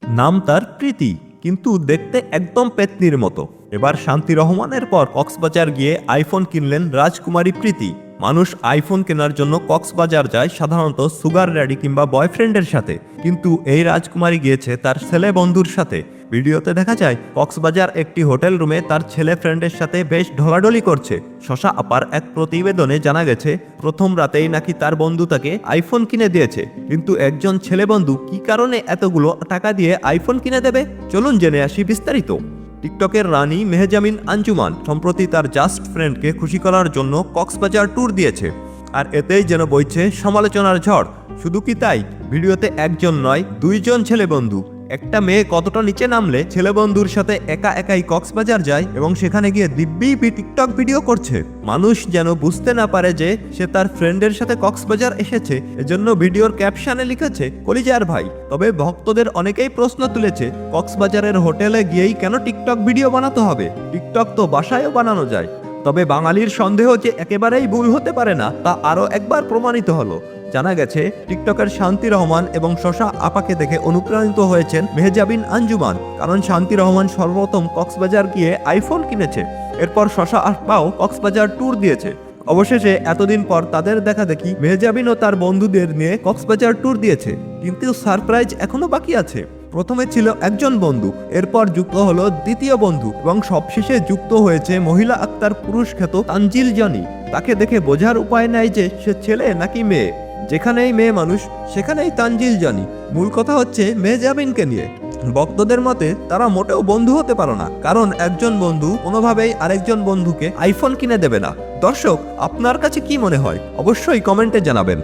নাম তার প্রীতি, কিন্তু দেখতে একদম পেতনির মতো। এবার শান্তি রহমানের পর কক্সবাজার গিয়ে আইফোন কিনলেন রাজকুমারী প্রীতি। মানুষ আইফোন কেনার জন্য কক্সবাজার যায় সাধারণত সুগার ড্যাডি কিংবা বয়ফ্রেন্ডের সাথে, কিন্তু এই রাজকুমারী গিয়েছে তার ছেলে বন্ধুর সাথে। ভিডিওতে দেখা যায় কক্সবাজার একটি হোটেল রুমে তার ছেলে ফ্রেন্ডের সাথে বেশ ঢলাঢলি করছে। শশা আপার এক প্রতিবেদনে জানা গেছে প্রথম রাতেই নাকি তার বন্ধু তাকে আইফোন কিনে দিয়েছে, কিন্তু একজন ছেলে বন্ধু কি কারণে এতগুলো টাকা দিয়ে আইফোন কিনে দেবে, চলুন জেনে আসি বিস্তারিত। টিকটকের রানী মেহজাবিন আঞ্জুমান সম্প্রতি তার জাস্ট ফ্রেন্ডকে খুশি করার জন্য কক্সবাজার ট্যুর দিয়েছে, আর এতেই যেন বইছে সমালোচনার ঝড়। শুধু কি তাই, ভিডিওতে একজন নয় দুইজন ছেলে বন্ধু। একটা মেয়ে কতটা নিচে নামলে ছেলে বন্ধুর সাথে একা একাই কক্সবাজার যায় এবং সেখানে গিয়ে দিব্যি টিকটক ভিডিও করছে। মানুষ যেন বুঝতে না পারে যে সে তার ফ্রেন্ডের সাথে কক্সবাজার এসেছে, এজন্য ভিডিওর ক্যাপশনে লিখেছে কলিজার ভাই। তবে ভক্তদের অনেকেই প্রশ্ন তুলেছে কক্সবাজারের হোটেলে গিয়েই কেন টিকটক ভিডিও বানাতে হবে, টিকটক তো বাসায়ও বানানো যায়। তবে বাঙালির সন্দেহ যে একেবারেই ভুল হতে পারে না তা আরও একবার প্রমাণিত হলো। জানা গেছে টিকটকের শান্তি রহমান এবং শশা আপাকে দেখে অনুপ্রাণিত হয়েছেন মেহজাবিন আঞ্জুমান, কারণ শান্তি রহমান সর্বপ্রথম কক্সবাজার গিয়ে আইফোন কিনেছে। এরপর শশা আপাও কক্সবাজার ট্যুর দিয়েছে। অবশেষে এতদিন পর তাদের দেখা দেখি মেহজাবিনও তার বন্ধুদের নিয়ে কক্সবাজার ট্যুর দিয়েছে, কিন্তু সারপ্রাইজ এখনো বাকি আছে। প্রথমে ছিল একজন বন্ধু, এরপর যুক্ত হলো দ্বিতীয় বন্ধু এবং সবশেষে যুক্ত হয়েছে মহিলা আক্তার পুরুষ খ্যাত তানজিল জনি। তাকে দেখে বোঝার উপায় নাই যে সে ছেলে নাকি মেয়ে। যেখানেই মেয়ে মানুষ সেখানেই তানজিল জনি। মূল কথা হচ্ছে মেহজাবিনকে নিয়ে। ভক্তদের মতে তারা মোটেও বন্ধু হতে পারে না, কারণ একজন বন্ধু কোনোভাবেই আরেকজন বন্ধুকে আইফোন কিনে দেবে না। দর্শক, আপনার কাছে কি মনে হয় অবশ্যই কমেন্টে জানাবেন।